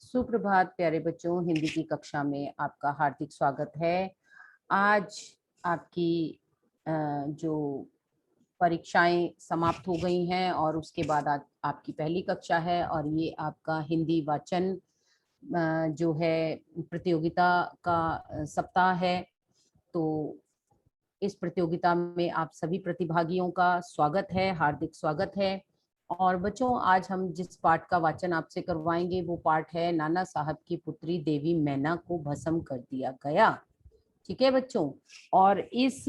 सुप्रभात प्यारे बच्चों, हिंदी की कक्षा में आपका हार्दिक स्वागत है। आज आपकी जो परीक्षाएं समाप्त हो गई हैं और उसके बाद आज आपकी पहली कक्षा है और ये आपका हिंदी वाचन जो है प्रतियोगिता का सप्ताह है। तो इस प्रतियोगिता में आप सभी प्रतिभागियों का स्वागत है, हार्दिक स्वागत है। और बच्चों, आज हम जिस पाठ का वाचन आपसे करवाएंगे वो पाठ है नाना साहब की पुत्री देवी मैना को भस्म कर दिया गया। ठीक है बच्चों, और इस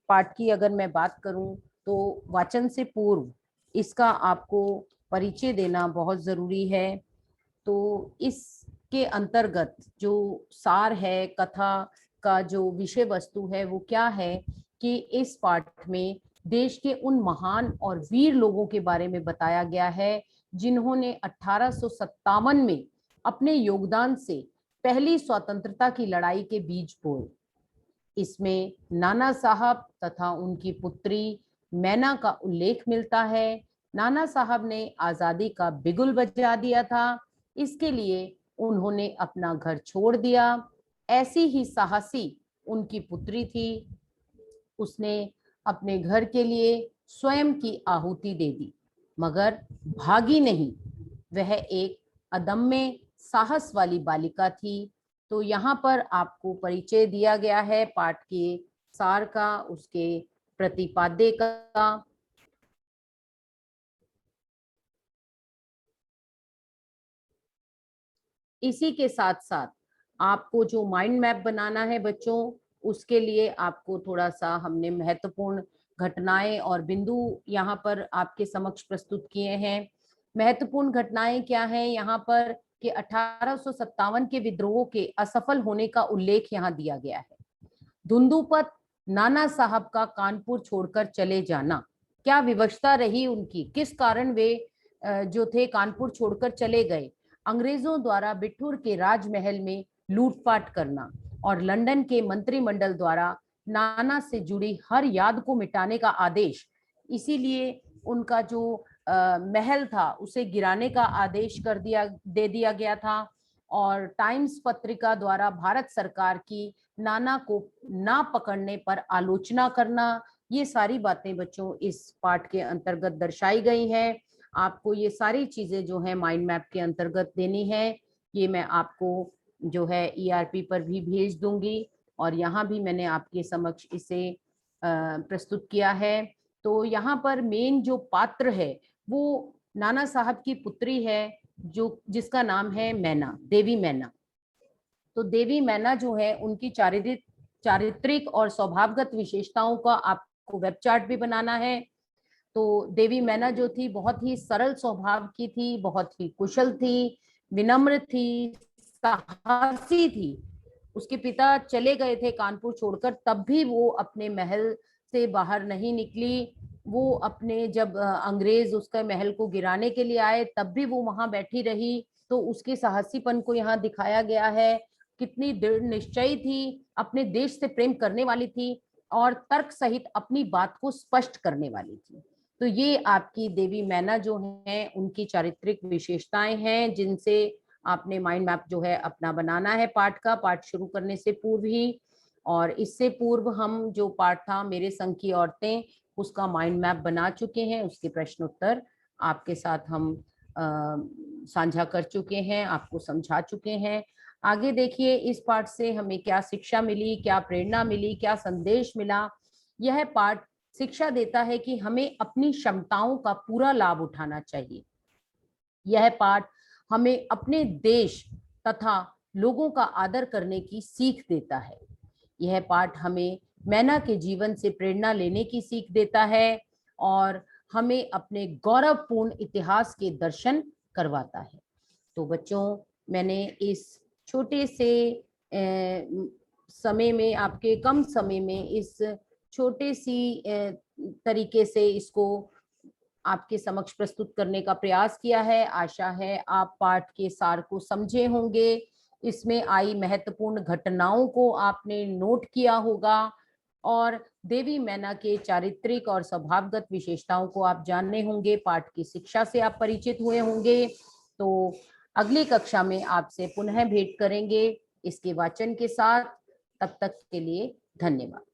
पाठ की अगर मैं बात करूं तो वाचन से पूर्व इसका आपको परिचय देना बहुत जरूरी है। तो इसके अंतर्गत जो सार है, कथा का जो विषय वस्तु है वो क्या है कि इस पाठ में देश के उन महान और वीर लोगों के बारे में बताया गया है जिन्होंने 1857 में अपने योगदान से पहली स्वतंत्रता की लड़ाई के बीज बोए। इसमें नाना साहब तथा उनकी पुत्री मैना का उल्लेख मिलता है। नाना साहब ने आजादी का बिगुल बजा दिया था, इसके लिए उन्होंने अपना घर छोड़ दिया। ऐसी ही साहसी उनकी पुत्री थी, उसने अपने घर के लिए स्वयं की आहुति दे दी, मगर भागी नहीं। वह एक अदम्य साहस वाली बालिका थी। तो यहाँ पर आपको परिचय दिया गया है पाठ के सार का, उसके प्रतिपाद्य का। इसी के साथ साथ आपको जो माइंड मैप बनाना है बच्चों, उसके लिए आपको थोड़ा सा हमने महत्वपूर्ण घटनाएं और बिंदु यहाँ पर आपके समक्ष प्रस्तुत किए हैं। महत्वपूर्ण घटनाएं क्या हैं यहाँ पर कि 1857 के विद्रोह के असफल होने का उल्लेख यहाँ दिया गया है। धुंधुपत नाना साहब का कानपुर छोड़कर चले जाना, क्या विवशता रही उनकी, किस कारण वे जो थे कानपुर छोड़कर चले गए। अंग्रेजों द्वारा बिठूर के राजमहल में लूटपाट करना और लंदन के मंत्रिमंडल द्वारा नाना से जुड़ी हर याद को मिटाने का आदेश। इसीलिए उनका जो महल था उसे गिराने का आदेश दे दिया गया था। और टाइम्स पत्रिका द्वारा भारत सरकार की नाना को ना पकड़ने पर आलोचना करना, ये सारी बातें बच्चों इस पाठ के अंतर्गत दर्शाई गई हैं। आपको ये सारी चीजें जो है माइंड मैप के अंतर्गत देनी है। ये मैं आपको जो है ERP पर भी भेज दूंगी और यहाँ भी मैंने आपके समक्ष इसे प्रस्तुत किया है। तो यहाँ पर मेन जो पात्र है वो नाना साहब की पुत्री है, जो जिसका नाम है मैना, देवी मैना। तो देवी मैना जो है उनकी चारित्रिक और स्वभावगत विशेषताओं का आपको वेब चार्ट भी बनाना है। तो देवी मैना जो थी बहुत ही सरल स्वभाव की थी, बहुत ही कुशल थी, विनम्र थी, साहसी थी। उसके पिता चले गए थे कानपुर छोड़कर, तब भी वो अपने महल से बाहर नहीं निकली। वो अपने जब अंग्रेज उसका महल को गिराने के लिए आए तब भी वो वहां बैठी रही। तो उसके साहसीपन को यहाँ दिखाया गया है। कितनी दृढ़ निश्चयी थी, अपने देश से प्रेम करने वाली थी और तर्क सहित अपनी बात को स्पष्ट करने वाली थी। तो ये आपकी देवी मैना जो है उनकी चारित्रिक विशेषताएं हैं जिनसे आपने माइंड मैप जो है अपना बनाना है पाठ शुरू करने से पूर्व ही। और इससे पूर्व हम जो पाठ था मेरे संग की औरतें, उसका माइंड मैप बना चुके हैं, उसके प्रश्न उत्तर आपके साथ हम साझा कर चुके हैं, आपको समझा चुके हैं। आगे देखिए इस पाठ से हमें क्या शिक्षा मिली, क्या प्रेरणा मिली, क्या संदेश मिला। यह पाठ शिक्षा देता है कि हमें अपनी क्षमताओं का पूरा लाभ उठाना चाहिए। यह पाठ हमें अपने देश तथा लोगों का आदर करने की सीख देता है। यह पाठ हमें मैना के जीवन से प्रेरणा लेने की सीख देता है और हमें अपने गौरवपूर्ण इतिहास के दर्शन करवाता है। तो बच्चों, मैंने इस छोटे से समय में, आपके कम समय में, इस छोटे सी तरीके से इसको आपके समक्ष प्रस्तुत करने का प्रयास किया है। आशा है आप पाठ के सार को समझे होंगे, इसमें आई महत्वपूर्ण घटनाओं को आपने नोट किया होगा और देवी मैना के चारित्रिक और स्वभावगत विशेषताओं को आप जानने होंगे। पाठ की शिक्षा से आप परिचित हुए होंगे। तो अगली कक्षा में आपसे पुनः भेंट करेंगे इसके वाचन के साथ। तब तक के लिए धन्यवाद।